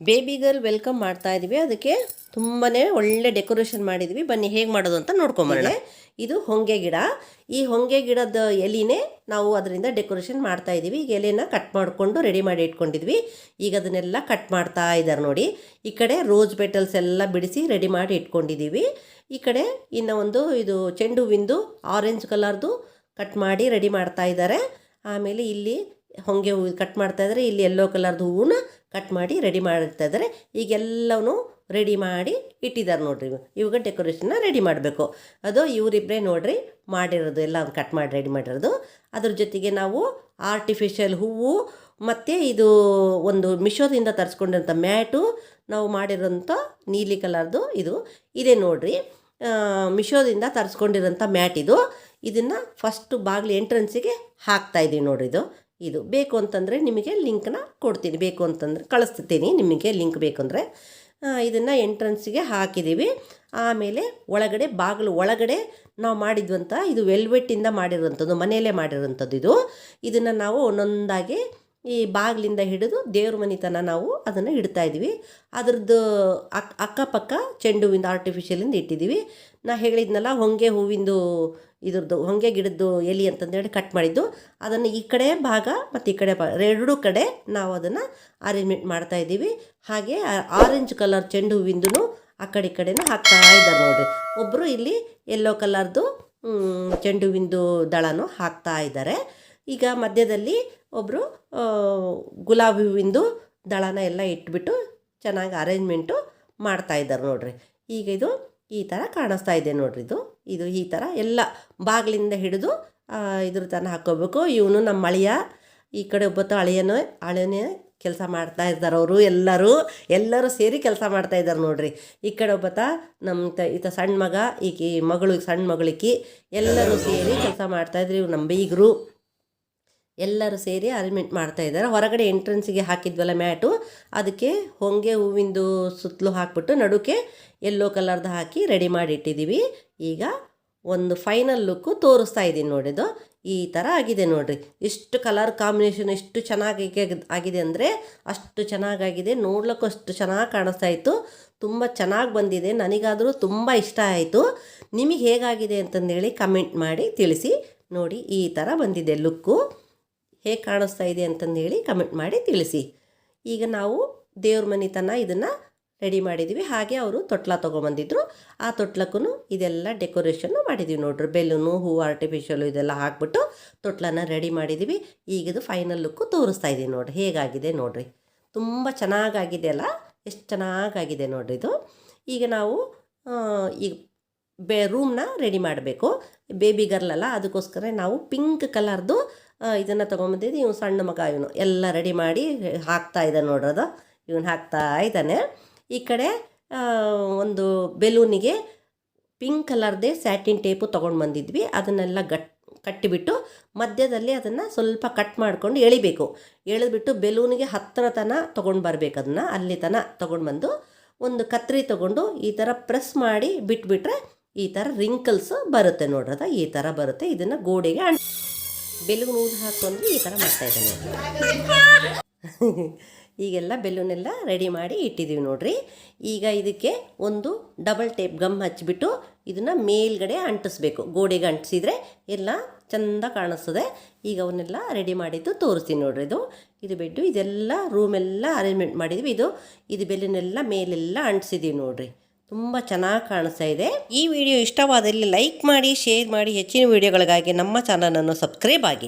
Baby girl welcome ಮಾಡ್ತಾ ಇದೀವಿ. ಅದಕ್ಕೆ ತುಂಬಾನೇ ಒಳ್ಳೆ ಡೆಕೋರೇಷನ್ ಮಾಡಿದ್ವಿ. ಬನ್ನಿ ಹೇಗೆ ಮಾಡೋದು ಅಂತ ನೋಡ್ಕೊಂಬರೋಣ. ಇದು ಹೊಂಗೆ ಗಿಡ. ಈ ಹೊಂಗೆ ಗಿಡದ ಎಲಿನೇ ನಾವು ಅದರಿಂದ ಡೆಕೋರೇಷನ್ ಮಾಡ್ತಾ ಇದೀವಿ. ಈಗ ಎಲೆನ ಕಟ್ ಮಾಡಿಕೊಂಡು ರೆಡಿ ಮಾಡಿ ಇಟ್ಕೊಂಡಿದ್ವಿ. ಈಗ ಅದನ್ನೆಲ್ಲ ಕಟ್ ಮಾಡ್ತಾ ಇದ್ದಾರೆ ನೋಡಿ. ಈ ಕಡೆ ರೋಸ್ ಪೆಟಲ್ಸ್ ಎಲ್ಲ ಬಿಡಿಸಿ ರೆಡಿ ಮಾಡಿ ಇಟ್ಕೊಂಡಿದ್ದೀವಿ. ಈ ಕಡೆ ಇನ್ನು ಒಂದು ಇದು ಚೆಂಡು ಹೂವಿಂದು ಆರೆಂಜ್ ಕಲರ್ದು ಕಟ್ ಮಾಡಿ ರೆಡಿ ಮಾಡ್ತಾ ಇದ್ದಾರೆ. ಆಮೇಲೆ ಇಲ್ಲಿ ಹೊಂಗೆ ಹೂವು ಕಟ್ ಮಾಡ್ತಾ ಇದ್ದಾರೆ. ಇಲ್ಲಿ ಯೆಲ್ಲೋ ಕಲರ್ದು ಹೂವನ್ನ ಕಟ್ ಮಾಡಿ ರೆಡಿ ಮಾಡ್ತಾ ಇದ್ದಾರೆ. ಈಗೆಲ್ಲವೂ ರೆಡಿ ಮಾಡಿ ಇಟ್ಟಿದ್ದಾರೆ ನೋಡ್ರಿ. ಇವಾಗ ಡೆಕೋರೇಷನ್ನ ರೆಡಿ ಮಾಡಬೇಕು. ಅದು ಇವರಿಬ್ಬರೇ ನೋಡ್ರಿ ಮಾಡಿರೋದು, ಎಲ್ಲ ಕಟ್ ಮಾಡಿ ರೆಡಿ ಮಾಡಿರೋದು. ಅದ್ರ ಜೊತೆಗೆ ನಾವು ಆರ್ಟಿಫಿಷಿಯಲ್ ಹೂವು ಮತ್ತು ಇದು ಒಂದು ಮಿಶೋದಿಂದ ತರಿಸ್ಕೊಂಡಿರೋಂಥ ಮ್ಯಾಟು, ನಾವು ಮಾಡಿರೋಂಥ ನೀಲಿ ಕಲರ್ದು ಇದು ಇದೆ ನೋಡ್ರಿ. ಮಿಶೋದಿಂದ ತರಿಸ್ಕೊಂಡಿರೋಂಥ ಮ್ಯಾಟ್ ಇದು. ಇದನ್ನು ಫಸ್ಟು ಬಾಗಿಲು ಎಂಟ್ರೆನ್ಸಿಗೆ ಹಾಕ್ತಾಯಿದ್ದೀವಿ ನೋಡ್ರಿ. ಇದು ಬೇಕು ಅಂತಂದರೆ ನಿಮಗೆ ಲಿಂಕ್ನ ಕೊಡ್ತೀನಿ, ಬೇಕು ಅಂತಂದರೆ ಕಳಿಸ್ತೀನಿ ನಿಮಗೆ ಲಿಂಕ್ ಬೇಕಂದರೆ. ಇದನ್ನು ಎಂಟ್ರೆನ್ಸಿಗೆ ಹಾಕಿದ್ದೀವಿ. ಆಮೇಲೆ ಒಳಗಡೆ ಬಾಗಿಲು ಒಳಗಡೆ ನಾವು ಮಾಡಿದ್ವಂತ ಇದು ವೆಲ್ವೆಟ್ಟಿಂದ ಮಾಡಿರೋಂಥದ್ದು, ಮನೆಯಲ್ಲೇ ಮಾಡಿರೋಂಥದ್ದು ಇದು. ಇದನ್ನು ನಾವು ಒಂದೊಂದಾಗಿ ಈ ಬಾಗಿಲಿಂದ ಹಿಡಿದು ದೇವ್ರ ಮನೆ ತನಕ ನಾವು ಅದನ್ನು ಇಡ್ತಾಯಿದ್ವಿ. ಅದ್ರದ್ದು ಅಕ್ಕಪಕ್ಕ ಚೆಂಡು ಹೂವಿಂದ ಆರ್ಟಿಫಿಷಿಯಲಿಂದ ಇಟ್ಟಿದ್ದೀವಿ. ನಾ ಹೇಳಿದ್ನಲ್ಲ ಹೊಂಗೆ ಹೂವಿಂದು ಇದ್ರದ್ದು ಹೊಂಗೆ ಗಿಡದ್ದು ಎಲೆ ಅಂತಂದೇಳಿ ಕಟ್ ಮಾಡಿದ್ದು, ಅದನ್ನು ಈ ಕಡೆ ಭಾಗ ಮತ್ತು ಈ ಕಡೆ ಎರಡೂ ಕಡೆ ನಾವು ಅದನ್ನು ಅರೇಂಜ್ಮೆಂಟ್ ಮಾಡ್ತಾಯಿದ್ದೀವಿ. ಹಾಗೆ ಆರೆಂಜ್ ಕಲರ್ ಚೆಂಡು ಹೂವಿಂದೂ ಆ ಕಡೆ ಈ ಕಡೆನೂ ಹಾಕ್ತಾ ಇದ್ದಾರೆ ನೋಡಿರಿ. ಒಬ್ಬರು ಇಲ್ಲಿ ಯೆಲ್ಲೋ ಕಲರ್ದು ಚೆಂಡು ಹೂವಿಂದು ದಳನೂ ಹಾಕ್ತಾ ಇದ್ದಾರೆ. ಈಗ ಮಧ್ಯದಲ್ಲಿ ಒಬ್ಬರು ಗುಲಾಬಿ ಹೂವಿಂದು ದಳನ ಎಲ್ಲ ಇಟ್ಬಿಟ್ಟು ಚೆನ್ನಾಗಿ ಅರೇಂಜ್ಮೆಂಟು ಮಾಡ್ತಾಯಿದ್ದಾರೆ ನೋಡಿರಿ. ಈಗ ಇದು ಈ ಥರ ಕಾಣಿಸ್ತಾ ಇದೆ ನೋಡ್ರಿ. ಇದು ಈ ಥರ ಎಲ್ಲ ಬಾಗಿಲಿಂದ ಹಿಡಿದು ಇದ್ರ ತನಕ ಹಾಕ್ಕೋಬೇಕು. ಇವನು ನಮ್ಮ ಅಳಿಯ, ಈ ಕಡೆ ಒಬ್ಬತ್ತು ಅಳಿಯನೇ ಕೆಲಸ ಮಾಡ್ತಾ ಇದ್ದಾರೆ. ಅವರು ಎಲ್ಲರೂ ಸೇರಿ ಕೆಲಸ ಮಾಡ್ತಾ ಇದ್ದಾರೆ ನೋಡ್ರಿ. ಈ ಕಡೆ ಒಬ್ಬತ್ತ ನಮ್ಮ ಈತ ಸಣ್ಣ ಮಗ, ಈಕಿ ಮಗಳು, ಸಣ್ಣ ಮಗಳಿಕಿ ಎಲ್ಲರೂ ಸೇರಿ ಕೆಲಸ ಮಾಡ್ತಾಯಿದ್ರು. ಇವ್ರು ನಮ್ಮ ಬೀಗರು ಎಲ್ಲರೂ ಸೇರಿ ಅರೇಂಜ್ಮೆಂಟ್ ಮಾಡ್ತಾಯಿದ್ದಾರೆ. ಹೊರಗಡೆ ಎಂಟ್ರೆನ್ಸಿಗೆ ಹಾಕಿದ್ವಲ್ಲ ಮ್ಯಾಟು, ಅದಕ್ಕೆ ಹೊಂಗೆ ಹೂವಿಂದು ಸುತ್ತಲೂ ಹಾಕ್ಬಿಟ್ಟು ನಡುಕ್ಕೆ ಯೆಲ್ಲೋ ಕಲರ್ದು ಹಾಕಿ ರೆಡಿ ಮಾಡಿ ಇಟ್ಟಿದ್ದೀವಿ. ಈಗ ಒಂದು ಫೈನಲ್ ಲುಕ್ಕು ತೋರಿಸ್ತಾ ಇದ್ದೀನಿ ನೋಡಿದ್ದು. ಈ ಥರ ಆಗಿದೆ ನೋಡಿರಿ. ಇಷ್ಟು ಕಲರ್ ಕಾಂಬಿನೇಷನ್ ಎಷ್ಟು ಚೆನ್ನಾಗಿ ಆಗಿದೆ ಅಂದರೆ ಅಷ್ಟು ಚೆನ್ನಾಗಾಗಿದೆ. ನೋಡ್ಲಿಕ್ಕೂ ಅಷ್ಟು ಚೆನ್ನಾಗಿ ಕಾಣಿಸ್ತಾ ಇತ್ತು. ತುಂಬ ಚೆನ್ನಾಗಿ ಬಂದಿದೆ. ನನಗಾದರೂ ತುಂಬ ಇಷ್ಟ ಆಯಿತು. ನಿಮಗೆ ಹೇಗಾಗಿದೆ ಅಂತಂದೇಳಿ ಕಮೆಂಟ್ ಮಾಡಿ ತಿಳಿಸಿ. ನೋಡಿ ಈ ಥರ ಬಂದಿದೆ ಲುಕ್ಕು. ಹೇಗೆ ಕಾಣಿಸ್ತಾ ಇದೆ ಅಂತಂದೇಳಿ ಕಮೆಂಟ್ ಮಾಡಿ ತಿಳಿಸಿ. ಈಗ ನಾವು ದೇವ್ರ ಮನೆ ತನಕ ಇದನ್ನು ರೆಡಿ ಮಾಡಿದ್ದೀವಿ. ಹಾಗೆ ಅವರು ತೊಟ್ಲ ತೊಗೊಂಬಂದಿದ್ರು. ಆ ತೊಟ್ಲಕ್ಕೂ ಇದೆಲ್ಲ ಡೆಕೋರೇಷನ್ನು ಮಾಡಿದ್ದೀವಿ ನೋಡ್ರಿ. ಬೆಲೂನು, ಹೂವು, ಆರ್ಟಿಫಿಷಿಯಲು ಇದೆಲ್ಲ ಹಾಕ್ಬಿಟ್ಟು ತೊಟ್ಲನ್ನ ರೆಡಿ ಮಾಡಿದ್ದೀವಿ. ಈಗಿದು ಫೈನಲ್ ಲುಕ್ಕು ತೋರಿಸ್ತಾ ಇದ್ದೀನಿ ನೋಡಿರಿ. ಹೇಗಾಗಿದೆ ನೋಡಿರಿ. ತುಂಬ ಚೆನ್ನಾಗಾಗಿದೆ ಅಲ್ಲ, ಎಷ್ಟು ಚೆನ್ನಾಗಾಗಿದೆ ನೋಡ್ರಿ ಇದು. ಈಗ ನಾವು ಈಗ ರೂಮ್ನ ರೆಡಿ ಮಾಡಬೇಕು. ಬೇಬಿ ಗರ್ಲ್ ಅಲ್ಲ, ಅದಕ್ಕೋಸ್ಕರ ನಾವು ಪಿಂಕ್ ಕಲರ್ದು ಇದನ್ನು ತೊಗೊಂಬಂದಿದ್ದು. ಇವ್ನು ಸಣ್ಣ ಮಗ, ಇವನು ಎಲ್ಲ ರೆಡಿ ಮಾಡಿ ಹಾಕ್ತಾ ಇದ್ದಾನೆ ನೋಡ್ರದು. ಇವನು ಹಾಕ್ತಾ ಇದ್ದಾನೆ. ಈ ಕಡೆ ಒಂದು ಬೆಲೂನಿಗೆ ಪಿಂಕ್ ಕಲರ್ದೇ ಸ್ಯಾಟಿನ್ ಟೇಪು ತೊಗೊಂಡು ಬಂದಿದ್ವಿ. ಅದನ್ನೆಲ್ಲ ಕಟ್ಟಿಬಿಟ್ಟು ಮಧ್ಯದಲ್ಲಿ ಅದನ್ನು ಸ್ವಲ್ಪ ಕಟ್ ಮಾಡ್ಕೊಂಡು ಎಳಿಬೇಕು. ಎಳೆದ್ಬಿಟ್ಟು ಬೆಲೂನಿಗೆ ಹತ್ತಿರ ತನಕ ತೊಗೊಂಡು ಬರಬೇಕು. ಅದನ್ನು ಅಲ್ಲಿ ತನಕ ತೊಗೊಂಡು ಬಂದು ಒಂದು ಕತ್ರಿ ತೊಗೊಂಡು ಈ ಥರ ಪ್ರೆಸ್ ಮಾಡಿ ಬಿಟ್ಬಿಟ್ರೆ ಈ ಥರ ರಿಂಕಲ್ಸ್ ಬರುತ್ತೆ ನೋಡ್ರದ. ಈ ಥರ ಬರುತ್ತೆ. ಇದನ್ನು ಗೋಡೆಗೆ ಬೆಲೂನ್ ಊದು ಹಾಕೊಂಡ್ರೆ ಈ ಥರ ಮಾಡ್ತಾಯಿದ್ದಾನೆ. ಈಗೆಲ್ಲ ಬೆಲೂನೆಲ್ಲ ರೆಡಿ ಮಾಡಿ ಇಟ್ಟಿದ್ದೀವಿ ನೋಡ್ರಿ. ಈಗ ಇದಕ್ಕೆ ಒಂದು ಡಬಲ್ ಟೇಪ್ ಗಮ್ ಹಚ್ಚಿಬಿಟ್ಟು ಇದನ್ನು ಮೇಲ್ಗಡೆ ಅಂಟಿಸ್ಬೇಕು. ಗೋಡೆಗೆ ಅಂಟಿಸಿದ್ರೆ ಎಲ್ಲ ಚೆಂದ ಕಾಣಿಸ್ತದೆ. ಈಗ ಅವನ್ನೆಲ್ಲ ರೆಡಿ ಮಾಡಿದ್ದು ತೋರಿಸ್ತೀನಿ ನೋಡ್ರಿ. ಇದು ಬೆಡ್ಡು, ಇದೆಲ್ಲ ರೂಮೆಲ್ಲ ಅರೇಂಜ್ಮೆಂಟ್ ಮಾಡಿದ್ವಿ. ಇದು ಬೆಲೂನೆಲ್ಲ ಮೇಲೆಲ್ಲ ಅಂಟಿಸಿದ್ದೀವಿ ನೋಡ್ರಿ. ತುಂಬ ಚೆನ್ನಾಗಿ ಕಾಣಿಸ್ತಾ ಇದೆ. ಈ ವಿಡಿಯೋ ಇಷ್ಟವಾದಲ್ಲಿ ಲೈಕ್ ಮಾಡಿ, ಶೇರ್ ಮಾಡಿ. ಹೆಚ್ಚಿನ ವಿಡಿಯೋಗಳಿಗಾಗಿ ನಮ್ಮ ಚಾನಲನ್ನು ಸಬ್ಸ್ಕ್ರೈಬ್ ಆಗಿ.